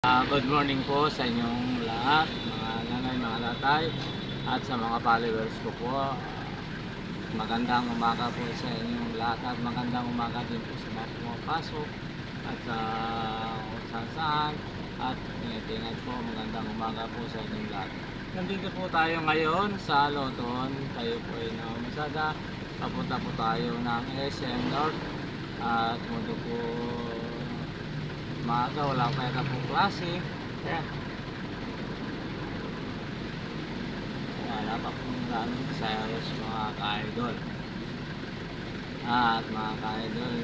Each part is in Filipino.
Good morning po sa inyong lahat, mga nanay, mga tatay, at sa mga followers ko po. Magandang umaga po sa inyong lahat at magandang umaga din po sa mga pumapasok at sa kung saan at ingat po, magandang umaga po sa inyong lahat. Nandito po tayo ngayon sa Loton. Tayo po ay namamasada. Papunta po tayo ng SM North at mundo po maaga, wala pa yata pong klase. Wala pa pong daming sales mga ka-idol. At mga ka-idol,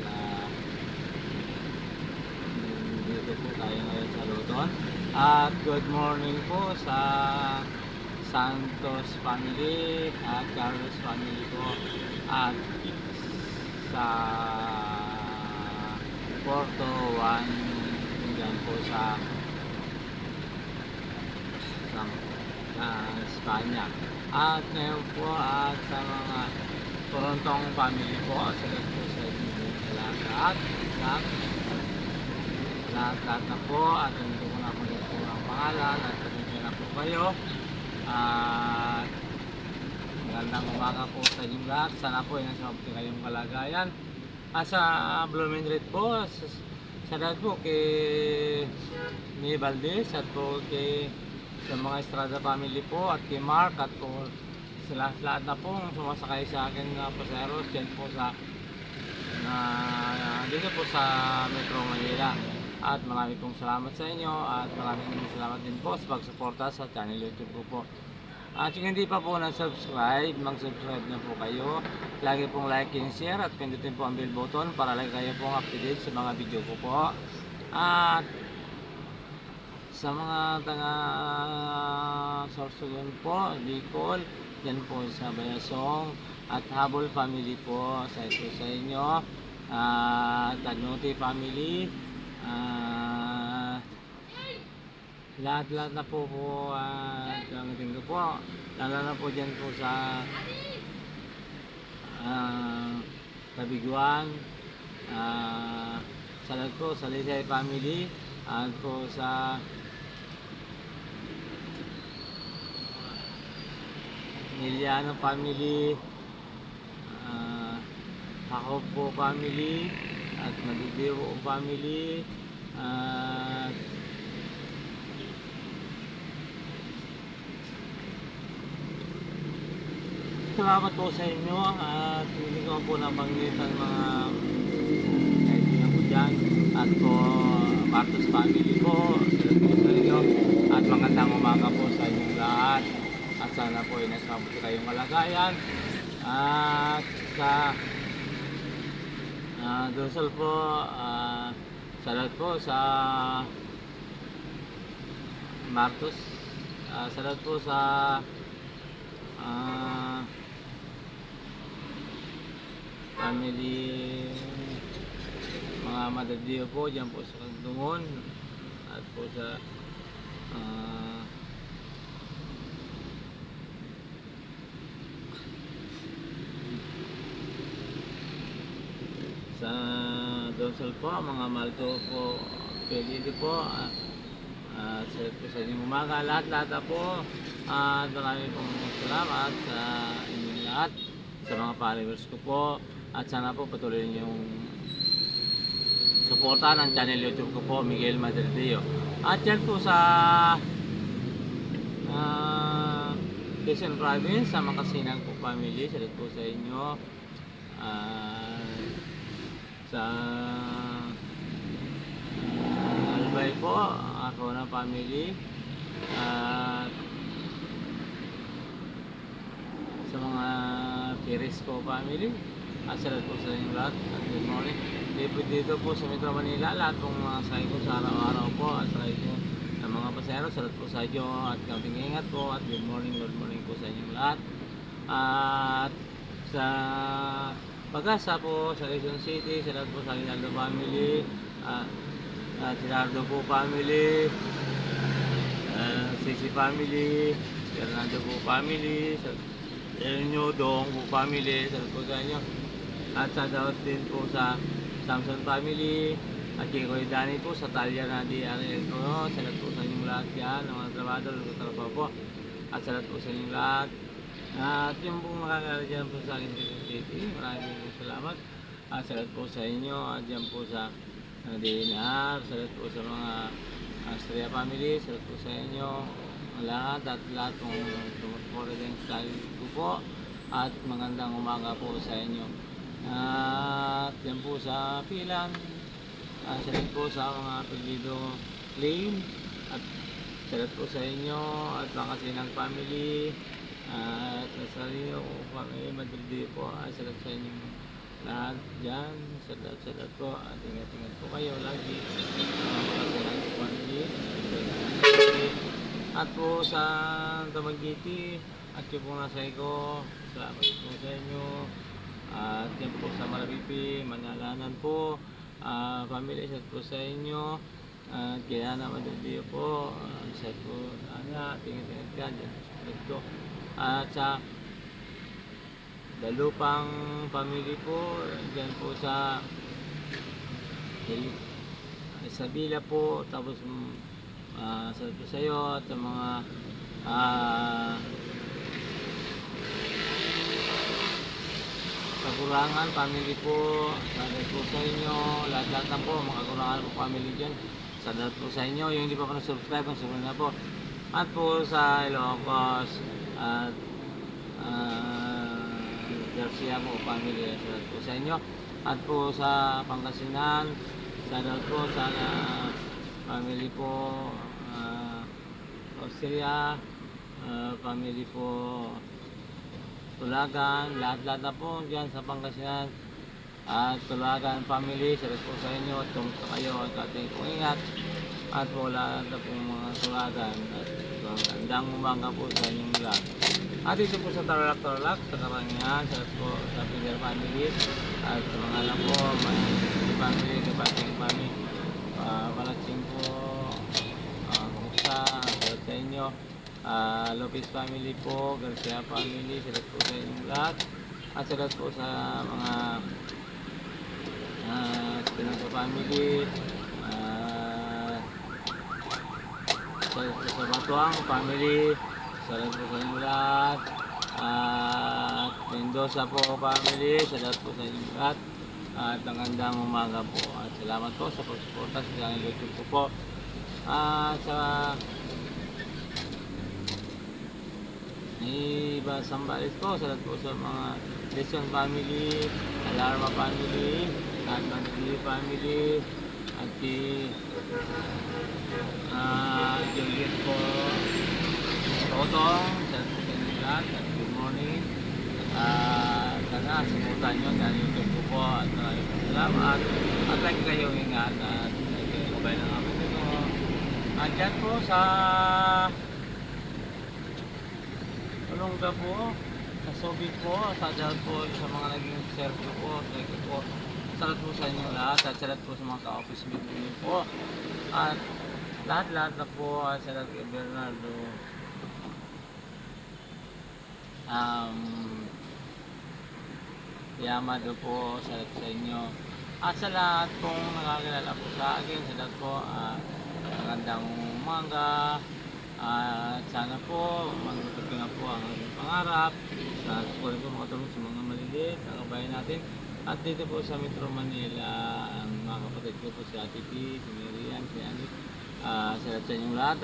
dito po tayo ngayon sa Luton. At good morning po sa Santos family at Carlos family po. At sa Porto 1 dyan po sa Espanya. At ngayon po at sa mga Torontong family po, sila po sa inyong lahat na po at hindi ko na po ang pangalan at pagkakita na po kayo. At magandang umaga po sa inyong lahat. Sana po ay nasa mabuti kayong kalagayan. At sa Blooming Red po, sa lahat po kay May Valdez at po kay sa mga Estrada family po at kay Mark at po sa lahat na po sumasakay sa akin na paseros dyan po sa dito po sa Metro Manila. At marami pong salamat sa inyo at maraming salamat din po sa pagsuporta sa channel YouTube ko po. At kung hindi pa po na-subscribe, mag-subscribe na po kayo. Lagi pong like and share at pindutin po ang bell button para lagi kayo pong up-to-date sa mga video ko po. At sa mga taga Sorsogon po, Bicol, yan po sa Bayasong at Habol family po sa ito sa inyo. Tagnuti family, lahat na po at ang tingin po lalo na po dyan po sa Kabiguan, sa lahat po sa Lisay family at po sa Miliano family, Hakob po family at Madibiro family at salamat po sa inyo at hindi ko po nabanggit ang mga kaibigan ko dyan at po Marcos family po sa inyo at magandang umaga po sa inyong lahat at sana po ay nasa mabuti kayong kalagayan at sa Dosol po sa lahat po sa Marcos sa lahat po sa family mga madadiyo po dyan po sa Kagdungon at po sa Donsol po, mga Malto po Pelili po sa inyong umaga lahat po at marami pong salamat sa inyong lahat sa mga followers ko po at sana po patuloy yung suporta ng channel YouTube ko po, Miguel Madridillo. At yan po sa Quezon Province sa Makasinan po family, salat po sa inyo. Sa Albay po, ako na family at sa mga Piris po family at salat po sa inyo lahat at good morning dito po sa Metro Manila, lahat pong mga sakay ko sa araw-araw po at sakay ko ng mga pasero, salat po sa inyo at kaunting ingat po at good morning po sa inyong lahat. At sa Pag-asa po sa Quezon City, sa lahat po sa Aguinaldo family, Gerardo po family, Sisi family, Fernando po family, Elnyo Dong po family, sa lahat po sa inyo. At sa daot din po sa Samson family, At kay Kuya Danny po sa Talya na DRL ko. Sa lahat po sa inyong lahat yan, ng mga trabador, nagtatrabaho po. At sa lahat po sa inyong lahat. At yung pong makakala dyan po sa akin Quezon City, maraming po salamat. At sa lahat po sa inyo, at dyan po sa DNR, sa lahat po sa mga Astria family, sa lahat po sa inyo, lahat at lahat pong tumutuloy din sa ko po. At magandang umaga po sa inyo. At yan po sa Pilan, sa lahat po sa mga apelido claim. At sa lahat po sa inyo at mga Kasinang family. At sa inyo family, Madrid po. At sa lahat sa inyo lahat dyan, sa lahat po. At ingat-ingat po kayo lagi. Mga Kasinang family. At po sa Damagiti, at yung po nasa ko, salamat po sa inyo. At yan po sa Marapipi, Manalanan po, family, set po sa inyo. At kaya na Madrid po, set po, tingin-tingin ka, dyan po. At sa Dalupang family po, dyan po sa Isabela po, tapos sa po sa iyo at sa mga kakurangan family po, salat po sa inyo, lahat-lahat na po mga kakurangan po family dyan, salat po sa inyo. Yung hindi pa po na-subscribe, subscribe na po. At po sa Ilocos at Garcia po family, salat po sa inyo. At po sa Pangasinan, salat po sa family po, Austria, family po, Tulagan, lahat-lahat na po dyan sa Pangasinan. At Tulagan family, salat po sa inyo, at kumusta kayo at ating po ingat. At po lahat na po mga Tulagan at magandang umaga po sa inyong lahat. At ito po sa Tarlac, sa Karangyaan, salat po sa Pilar family. At sa mga alam po, mga family, kapating family, Palatsing po, kumusta, salat sa inyo. Lopez family po, Garcia family, salat po sa inyong lahat. At salat po sa mga Pinasa family, salat po sa Batuang family, salat po sa inyong lahat. At Mendoza po family, salat po sa inyong lahat. At magandang umaga po. At salamat po sa pagsuporta sa YouTube ko po. Sa iba Sambales po, salat po sa mga Lesion family, Alarma family, at Mandili family, at Juliet po, Totong, salat po sa inyo lahat, at good morning. Sana suportahan nyo sa YouTube ko po, at maraming salamat. At lagi kayong ingat, at lagi kayong kabay ng amin ito. At dyan po sa Olongga po, sa Soviet po, sa dahil po sa mga naging servo po, like po, salat po sa inyong lahat, at salat po sa mga ka-office mate niyo po, at lahat-lahat na po, at salat kay Bernardo, Yamado po, salat sa inyo, at sa lahat pong nakakilala po sa akin, salat po, magandang umaga. At sana po magtutupin na po ang ating pangarap sa school po, makatulong sa mga maliliit na kabayan natin. At dito po sa Metro Manila, ang mga kapatid ko po si Ate P, si Marian, si Anik, salat sa inyong lahat.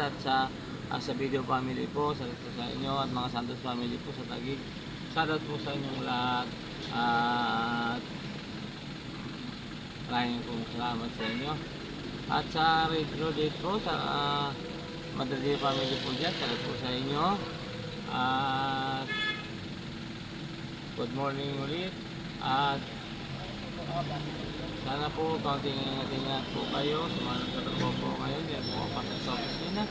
At sa video family po, salat po sa inyo, at mga Santos family po sa Taguig, salat po sa inyong lahat. At maraming po salamat sa inyo. At sa radio date po, sa Madrid family po dyan, salat po sa inyo. At good morning ulit. At sana po kaunting ingat po kayo sa mga nagtatrabaho po kayo dyan po kapasok sa opisina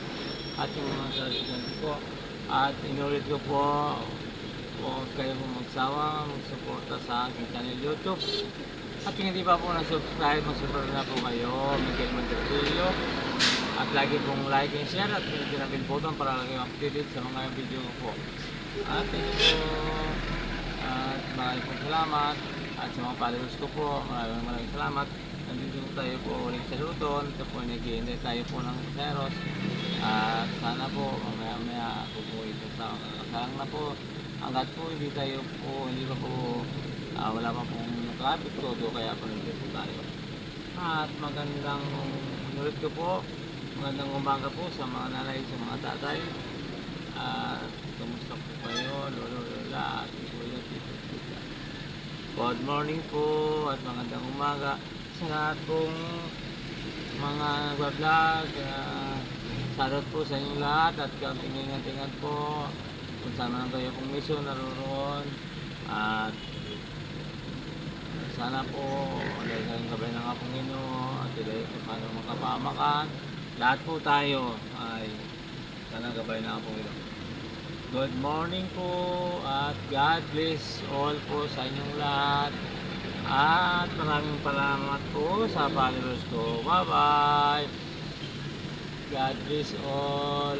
at yung mga residente po. At inulit ko po, huwag kayo po magsuporta sa aking channel YouTube. At kung hindi pa po na-subscribe, mag-subscribe na po kayo, Miguel Mandartillo. At lagi pong like and share at pinagin ang bell button para lagi updated sa mga video ko po. At ito po, at maraming pong salamat. At sa mga followers ko po, maraming salamat. nandito po tayo po ulit sa Luton. Ito po, naghihintay tayo po ng Seros. At sana po, mamaya-maya po po ito sa kasang na po. Hanggat po hindi pa po, wala pa pong traffic todo, kaya po nandito po tayo. At ulit ko po, magandang umaga po sa mga nanay, sa mga tatay. At kumusta po kayo, lolo, lola, at kuya, tito, tita. Good morning po at magandang umaga sa lahat pong mga nagbablog. Shoutout po sa inyong lahat at kaunting ingat-ingat po kung saan man kayo pong mission naroon. At sana po dahil kayong gabay ng Apong Ginoo at dahil kung paano makapamakan, lahat po tayo ay sana gabay ng Apong Ginoo. Good morning po at God bless all po sa inyong lahat. At maraming salamat po sa followers ko. Bye bye. God bless all.